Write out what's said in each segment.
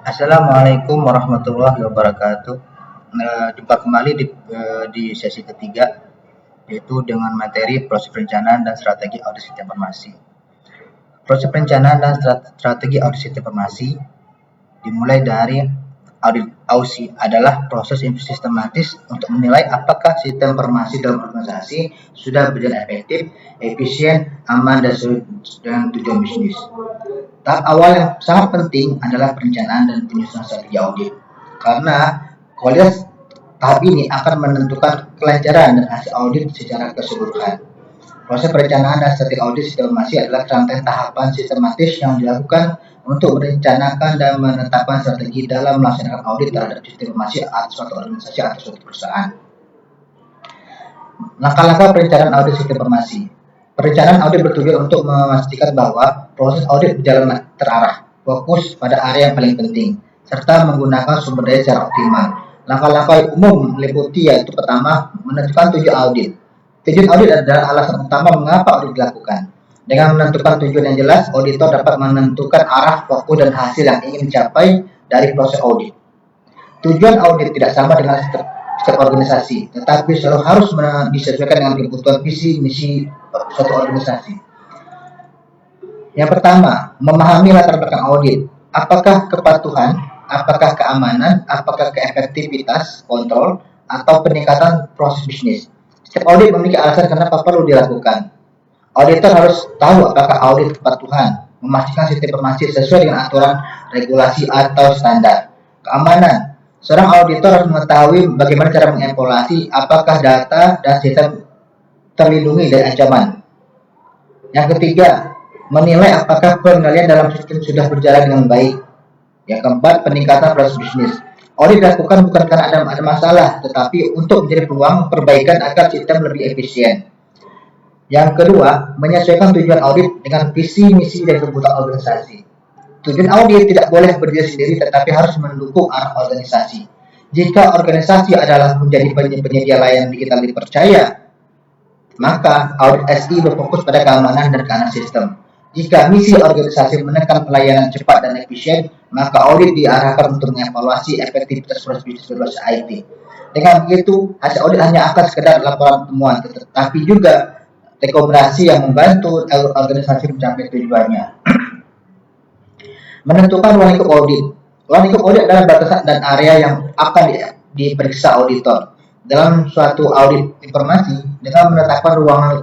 Assalamualaikum warahmatullahi wabarakatuh. Jumpa kembali di sesi ketiga, yaitu dengan materi proses perencanaan dan strategi audit sistem informasi. Proses perencanaan dan strategi audit sistem informasi dimulai dari audit AUSI adalah proses sistematis untuk menilai apakah sistem informasi dalam organisasi sudah berjalan efektif, efisien, aman, dan sesuai dengan tujuan bisnis. Tahap awal yang sangat penting adalah perencanaan dan penyusunan strategi audit, karena kualitas tahap ini akan menentukan kelancaran dan hasil audit secara keseluruhan. Proses perencanaan dan strategi audit sistem informasi adalah rangkaian tahapan sistematis yang dilakukan untuk merencanakan dan menetapkan strategi dalam melaksanakan audit terhadap sistem informasi atau suatu organisasi atau suatu perusahaan. Langkah-langkah perencanaan audit sistem informasi. Perencanaan audit bertujuan untuk memastikan bahwa proses audit berjalan terarah, fokus pada area yang paling penting, serta menggunakan sumber daya secara optimal. Langkah-langkah umum meliputi yaitu pertama, menentukan tujuan audit. Tujuan audit adalah alasan utama mengapa audit dilakukan. Dengan menentukan tujuan yang jelas, auditor dapat menentukan arah, fokus, dan hasil yang ingin dicapai dari proses audit. Tujuan audit tidak sama dengan setiap organisasi, tetapi selalu harus disesuaikan dengan kebutuhan visi misi suatu organisasi. Yang pertama, memahami latar belakang audit. Apakah kepatuhan, apakah keamanan, apakah keefektivitas, kontrol, atau peningkatan proses bisnis. Setiap audit memiliki alasan kenapa perlu dilakukan. Auditor harus tahu apakah audit kepatuhan, memastikan sistem informasi sesuai dengan aturan, regulasi, atau standar. Keamanan, seorang auditor harus mengetahui bagaimana cara mengevaluasi apakah data dan sistem terlindungi dari ancaman. Yang ketiga, menilai apakah pengendalian dalam sistem sudah berjalan dengan baik. Yang keempat, peningkatan proses bisnis. Audit dilakukan bukan karena ada masalah, tetapi untuk menjadi peluang perbaikan agar sistem lebih efisien. Yang kedua, menyesuaikan tujuan audit dengan visi, misi, dan kebutuhan organisasi. Tujuan audit tidak boleh berdiri sendiri, tetapi harus mendukung arah organisasi. Jika organisasi adalah menjadi penyedia layanan digital dipercaya, maka audit SI berfokus pada keamanan dan keamanan sistem. Jika misi organisasi menekan pelayanan cepat dan efisien, maka audit diarahkan untuk mengevaluasi efektivitas proses bisnis berbasis IT. Dengan begitu, hasil audit hanya akan sekedar laporan temuan, tetapi juga rekomendasi yang membantu organisasi mencapai tujuannya. Menentukan ruang lingkup audit. Ruang lingkup audit adalah batasan dan area yang akan diperiksa auditor. Dalam suatu audit informasi, dengan menetapkan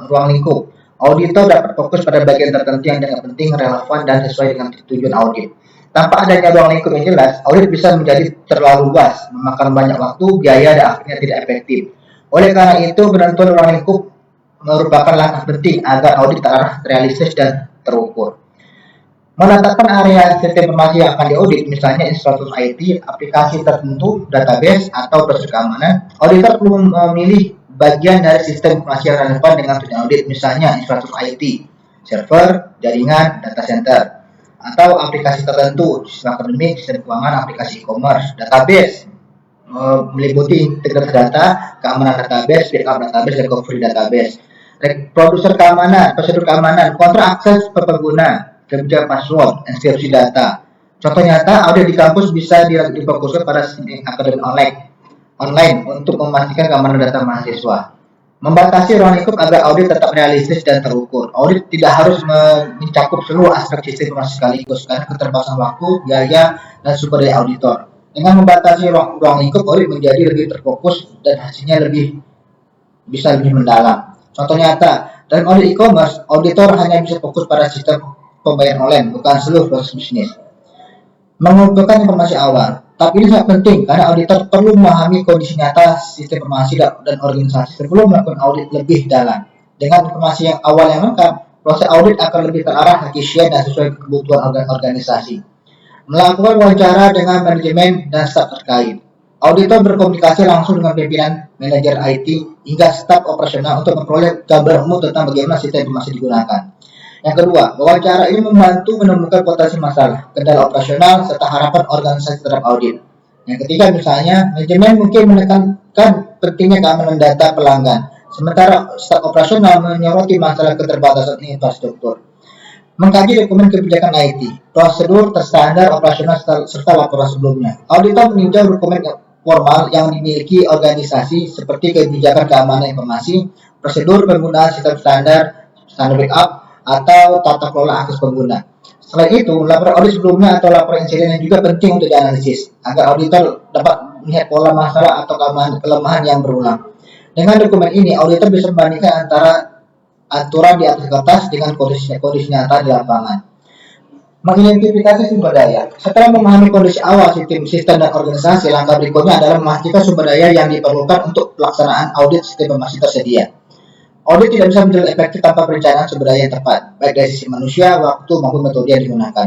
ruang lingkup, auditor dapat fokus pada bagian tertentu yang dianggap penting, relevan, dan sesuai dengan tujuan audit. Tanpa adanya ruang lingkup yang jelas, audit bisa menjadi terlalu luas, memakan banyak waktu, biaya, dan akhirnya tidak efektif. Oleh karena itu, penentuan ruang lingkup merupakan langkah penting agar audit terarah, realistis, dan terukur. Menetapkan area sistem informasi yang akan diaudit, misalnya infrastruktur IT, aplikasi tertentu, database, atau proses keamanan, auditor perlu memilih bagian dari sistem informasi yang relevan dengan tujuan audit, misalnya infrastruktur IT, server, jaringan, data center, atau aplikasi tertentu, sistem akademik, sistem keuangan, aplikasi e-commerce, database, meliputi integrasi data, keamanan database, backup database, recovery database, produser keamanan, prosedur keamanan, kontrak akses per pengguna, kebijakan password, inskripsi data. Contoh nyata, audit di kampus bisa difokuskan pada sistem akademik online untuk memastikan keamanan data mahasiswa. Membatasi ruang lingkup agar audit tetap realistis dan terukur. Audit tidak harus mencakup seluruh aspek sistem informasi sekaligus karena keterbatasan waktu, biaya, dan sumber daya auditor. Dengan membatasi ruang lingkup, audit menjadi lebih terfokus dan hasilnya bisa lebih mendalam. Contoh nyata, dalam audit e-commerce, auditor hanya bisa fokus pada sistem pembayaran online, bukan seluruh proses bisnis. Mengumpulkan informasi awal. Tapi ini sangat penting karena auditor perlu memahami kondisi nyata sistem informasi dan organisasi sebelum melakukan audit lebih dalam. Dengan informasi yang awal yang lengkap, proses audit akan lebih terarah, efisien, dan sesuai kebutuhan organisasi. Melakukan wawancara dengan manajemen dan staf terkait. Auditor berkomunikasi langsung dengan pimpinan, manajer IT, hingga staf operasional untuk memperoleh gambaran umum tentang bagaimana sistem informasi digunakan. Yang kedua, wawancara ini membantu menemukan potensi masalah, kendala operasional, serta harapan organisasi terhadap audit. Yang ketiga, misalnya, manajemen mungkin menekankan pentingnya keamanan data pelanggan, sementara staf operasional menyoroti masalah keterbatasan infrastruktur. Mengkaji dokumen kebijakan IT, prosedur, standar operasional serta laporan sebelumnya. Auditor meninjau dokumen formal yang dimiliki organisasi seperti kebijakan keamanan informasi, prosedur penggunaan sistem standar, standar backup, atau tata kelola akses pengguna. Selain itu, laporan audit sebelumnya atau laporan insiden yang juga penting untuk dianalisis agar auditor dapat melihat pola masalah atau kelemahan yang berulang. Dengan dokumen ini, auditor bisa membandingkan antara aturan di atas kertas dengan kondisi nyata di lapangan. Mengidentifikasi sumber daya. Setelah memahami kondisi awal sistem dan organisasi, langkah berikutnya adalah memastikan sumber daya yang diperlukan untuk pelaksanaan audit sistem informasi tersedia. Audit tidak bisa menjadi efektif tanpa perencanaan sumber daya yang tepat, baik dari sisi manusia, waktu, maupun metode yang digunakan.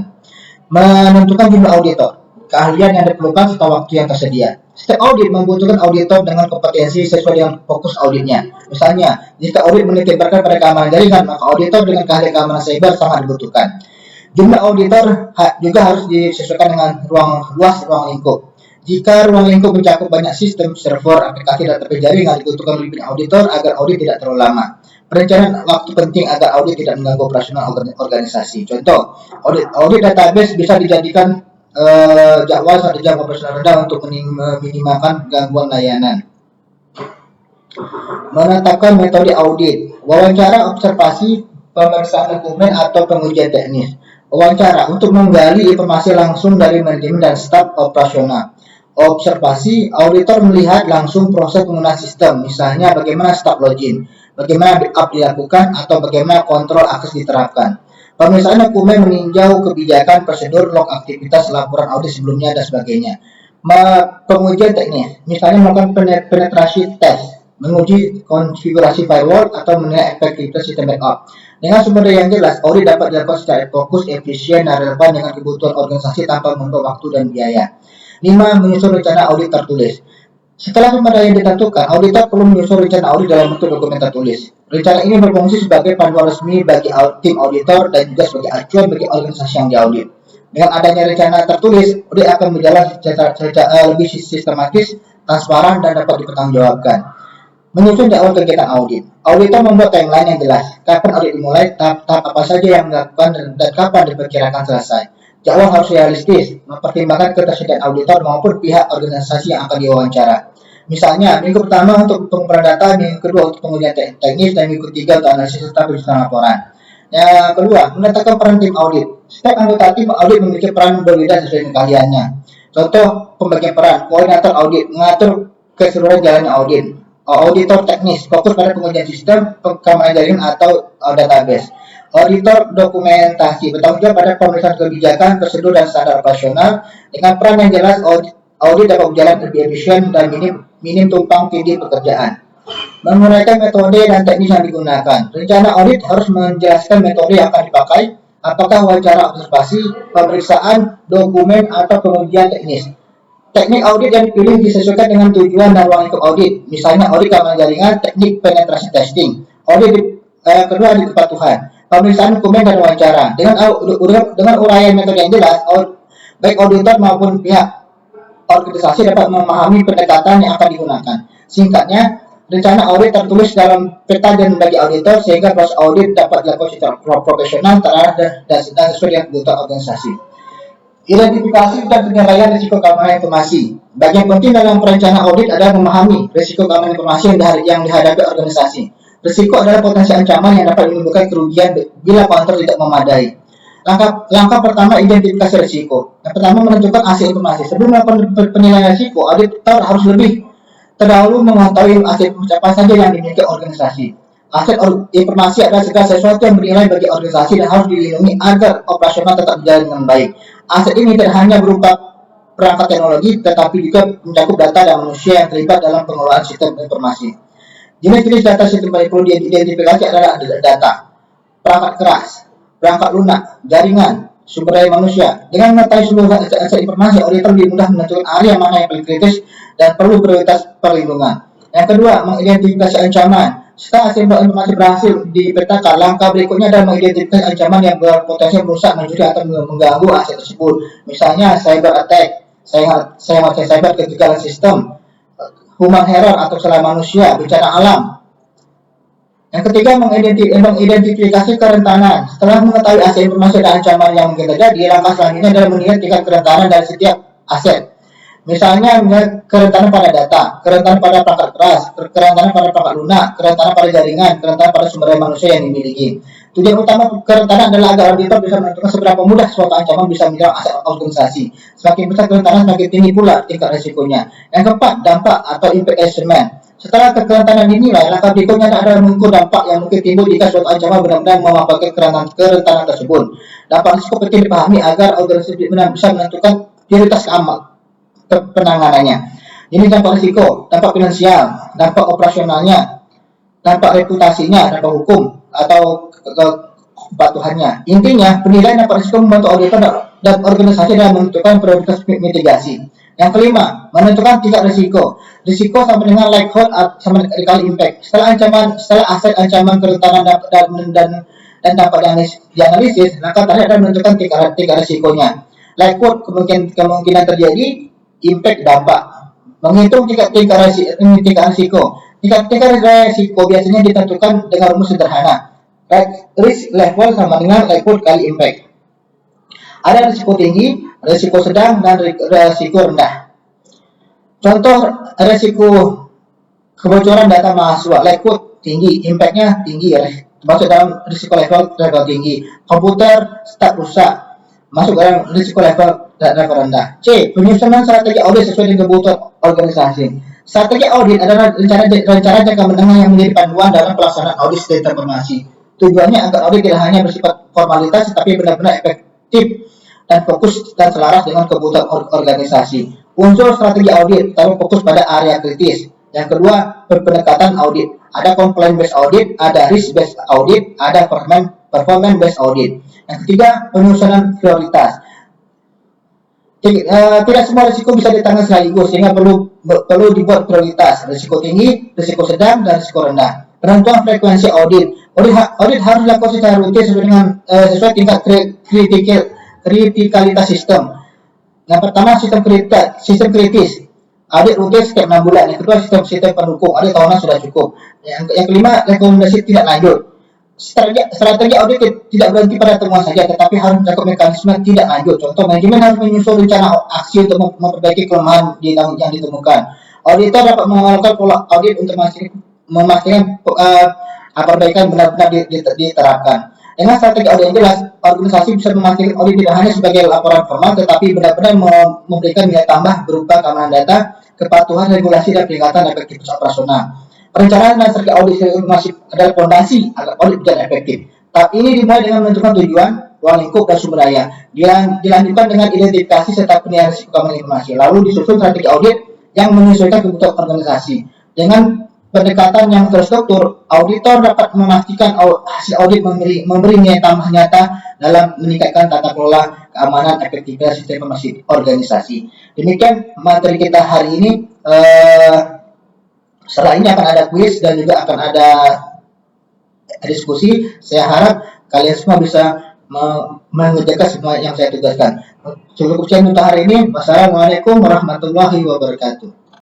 Menentukan jumlah auditor, keahlian yang diperlukan serta waktu yang tersedia. Setiap audit membutuhkan auditor dengan kompetensi sesuai dengan fokus auditnya. Misalnya, jika audit menitibatkan pada keamanan jaringan, maka auditor dengan keahlian keamanan cyber sangat dibutuhkan. Jumlah auditor juga harus disesuaikan dengan ruang lingkup. Jika ruang lingkup mencakup banyak sistem, server, aplikasi, dan jaringan, dibutuhkan lebih auditor agar audit tidak terlalu lama. Perencanaan waktu penting agar audit tidak mengganggu operasional organisasi. Contoh, audit database bisa dijadikan jadwal 1 jam operasional rendah untuk meminimalkan gangguan layanan. Menetapkan metode audit, wawancara, observasi, pemeriksaan dokumen atau pengujian teknis. Wawancara untuk menggali informasi langsung dari manajemen dan staf operasional. Observasi, auditor melihat langsung proses penggunaan sistem, misalnya bagaimana staf login, bagaimana backup dilakukan, atau bagaimana kontrol akses diterapkan. Pemeriksaan dokumen meninjau kebijakan, prosedur, log aktivitas, laporan audit sebelumnya, dan sebagainya. Pengujian teknis, misalnya melakukan penetrasi test, menguji konfigurasi firewall, atau menilai efektivitas sistem backup. Dengan sumber daya yang jelas, audit dapat dilakukan secara fokus, efisien, dan relevan dengan kebutuhan organisasi tanpa membuang waktu dan biaya. 5. Menyusun rencana audit tertulis. Setelah sumber daya ditentukan, auditor perlu menyusun rencana audit dalam bentuk dokumen tertulis. Rencana ini berfungsi sebagai panduan resmi bagi tim auditor dan juga sebagai acuan bagi organisasi yang diaudit. Dengan adanya rencana tertulis, audit akan berjalan secara lebih sistematis, transparan, dan dapat dipertanggungjawabkan. Menyusun jadwal kegiatan audit. Auditor membuat timeline yang jelas, kapan audit dimulai, tahap apa saja yang dilakukan, dan kapan diperkirakan selesai. Jadwal harus realistis, mempertimbangkan ketersediaan auditor maupun pihak organisasi yang akan diwawancara. Misalnya, minggu pertama untuk pengumpulan data, minggu kedua untuk pengujian teknis, dan minggu ketiga untuk analisis serta penyusunan laporan. Yang kedua, menetapkan peran tim audit. Setiap anggota tim audit memiliki peran berbeda sesuai dengan keahliannya. Contoh pembagian peran: koordinator audit mengatur keseluruhan jalannya audit. Auditor teknis fokus pada pengujian sistem, keamanan jaringan atau database. Auditor dokumentasi bertanggung jawab pada pemeriksaan kebijakan, prosedur, dan standar operasional. Dengan peran yang jelas, audit dapat berjalan lebih efisien dan minim tumpang tindih pekerjaan. Menguraikan metode dan teknis yang digunakan. Rencana audit harus menjelaskan metode yang akan dipakai, apakah wawancara, observasi, pemeriksaan dokumen, atau pengujian teknis. Teknik audit yang dipilih disesuaikan dengan tujuan dan ruang lingkup audit. Misalnya audit keamanan jaringan, teknik penetrasi testing. Audit kedua di kepatuhan, pemeriksaan dokumen dan wawancara. Dengan uraian metode yang jelas, baik auditor maupun pihak organisasi dapat memahami pendekatan yang akan digunakan. Singkatnya, rencana audit tertulis dalam peta dan bagi auditor sehingga proses audit dapat dilakukan secara profesional, terarah, dan sesuai dengan kebutuhan organisasi. Identifikasi dan penilaian risiko keamanan informasi. Bagian penting dalam perencanaan audit adalah memahami risiko keamanan informasi yang dihadapi organisasi. Risiko adalah potensi ancaman yang dapat menimbulkan kerugian bila kontrol tidak memadai. Langkah pertama, identifikasi risiko. Yang pertama, menentukan aset informasi. Sebelum melakukan penilaian risiko, auditor harus lebih terdahulu mengetahui aset apa saja yang dimiliki organisasi. Aset informasi adalah segala sesuatu yang bernilai bagi organisasi dan harus dilindungi agar operasional tetap berjalan dengan baik. Aset ini tidak hanya berupa perangkat teknologi, tetapi juga mencakup data dan manusia yang terlibat dalam pengelolaan sistem informasi. Jenis-jenis data sistem yang perlu diidentifikasi adalah data, perangkat keras, perangkat lunak, jaringan, sumber daya manusia. Dengan mengetahui seluruh aset informasi, auditor lebih mudah menentukan area mana yang paling kritis dan perlu prioritas perlindungan. Yang kedua, mengidentifikasi ancaman. Setelah aset informasi berhasil dipetakan, langkah berikutnya adalah mengidentifikasi ancaman yang berpotensi merusak, mencuri, atau mengganggu aset tersebut. Misalnya cyber attack, cyber kegagalan sistem, human error atau kesalahan manusia, bencana alam. Yang ketiga, mengidentifikasi kerentanan. Setelah mengetahui aset informasi dan ancaman yang mungkin terjadi, langkah selanjutnya adalah melihat tingkat kerentanan dari setiap aset. Misalnya, kerentanan pada data, kerentanan pada perangkat keras, kerentanan pada perangkat lunak, kerentanan pada jaringan, kerentanan pada sumber daya manusia yang dimiliki. Tujuan utama kerentanan adalah agar auditor bisa menentukan seberapa mudah suatu ancaman bisa menyerang aset organisasi. Semakin besar kerentanan, semakin tinggi pula tingkat risikonya. Yang keempat, dampak atau impact assessment. Setelah kerentanan dinilai, langkah berikutnya adalah mengukur dampak yang mungkin timbul jika suatu ancaman benar-benar memaparkan kerentanan tersebut. Dampak risiko penting dipahami agar organisasi benar bisa menentukan prioritas penanganannya. Ini dampak risiko, dampak finansial, dampak operasionalnya, dampak reputasinya, dampak hukum, atau kepatuhannya. Intinya, penilaian dampak risiko membantu auditor dan organisasi dalam menentukan prioritas mitigasi. Yang kelima, menentukan tingkat risiko. Risiko sama dengan likelihood sama dikali impact. Setelah aset ancaman kerentanan dan dampak dianalisis, langkah terakhir adalah menentukan tingkat risikonya. Likelihood kemungkinan terjadi, impact dampak. Menghitung tingkat risiko. Tingkat risiko biasanya ditentukan dengan rumus sederhana. Risk level sama dengan likelihood kali impact. Ada risiko tinggi, risiko sedang, dan risiko rendah. Contoh risiko kebocoran data mahasiswa, likelihood tinggi, impact-nya tinggi, masuk dalam risiko level tinggi. Komputer start rusak, masuk dalam risiko level rendah. C. Penyusunan strategi audit sesuai dengan kebutuhan organisasi. Strategi audit adalah rencana jangka menengah yang menjadi panduan dalam pelaksanaan audit sistem informasi. Tujuannya agar audit tidak hanya bersifat formalitas, tetapi benar-benar efektif dan fokus dan selaras dengan kebutuhan organisasi. Unsur strategi audit terlalu fokus pada area kritis. Yang kedua, pendekatan audit. Ada compliance based audit, ada risk based audit, ada performance based audit. Yang ketiga, penyusunan prioritas. Tidak semua risiko bisa ditangani sekaligus, sehingga perlu dibuat prioritas. Risiko tinggi, risiko sedang, dan risiko rendah. Penentuan frekuensi audit. Audit harus dilakukan secara rutin sesuai tingkat kritikalitas sistem. Yang pertama, sistem kritis. Audit rutin setiap 6 bulan. Yang kedua, sistem pendukung. Audit tahunan sudah cukup. Yang kelima, rekomendasi tidak lanjut. Strategi audit tidak berhenti pada temuan saja, tetapi harus melakukan mekanisme tidak lanjut. Contoh, manajemen harus menyusun rencana aksi untuk memperbaiki kelemahan yang ditemukan. Auditor dapat mengeluarkan pola audit untuk memastikan perbaikan benar-benar diterapkan. Dengan strategi audit yang jelas, organisasi bisa memastikan audit tidak hanya sebagai laporan formal, tetapi benar-benar memberikan nilai tambah berupa keamanan data, kepatuhan regulasi, dan peningkatan efektivitas operasional. Perencanaan dan strategi audit masih adalah fondasi agar audit berjalan efektif. Tahap ini dimulai dengan menentukan tujuan, ruang lingkup, dan sumber daya. Dilanjutkan dengan identifikasi serta penilaian risiko keamanan informasi. Lalu disusun strategi audit yang menyesuaikan kebutuhan organisasi. Dengan pendekatan yang terstruktur, auditor dapat memastikan hasil audit memberi nilai tambah nyata dalam meningkatkan tata kelola, keamanan, efektivitas sistem informasi organisasi. Demikian materi kita hari ini. Setelah ini akan ada kuis dan juga akan ada diskusi. Saya harap kalian semua bisa mengerjakan semua yang saya tugaskan. Cukup sekian untuk hari ini. Wassalamualaikum warahmatullahi wabarakatuh.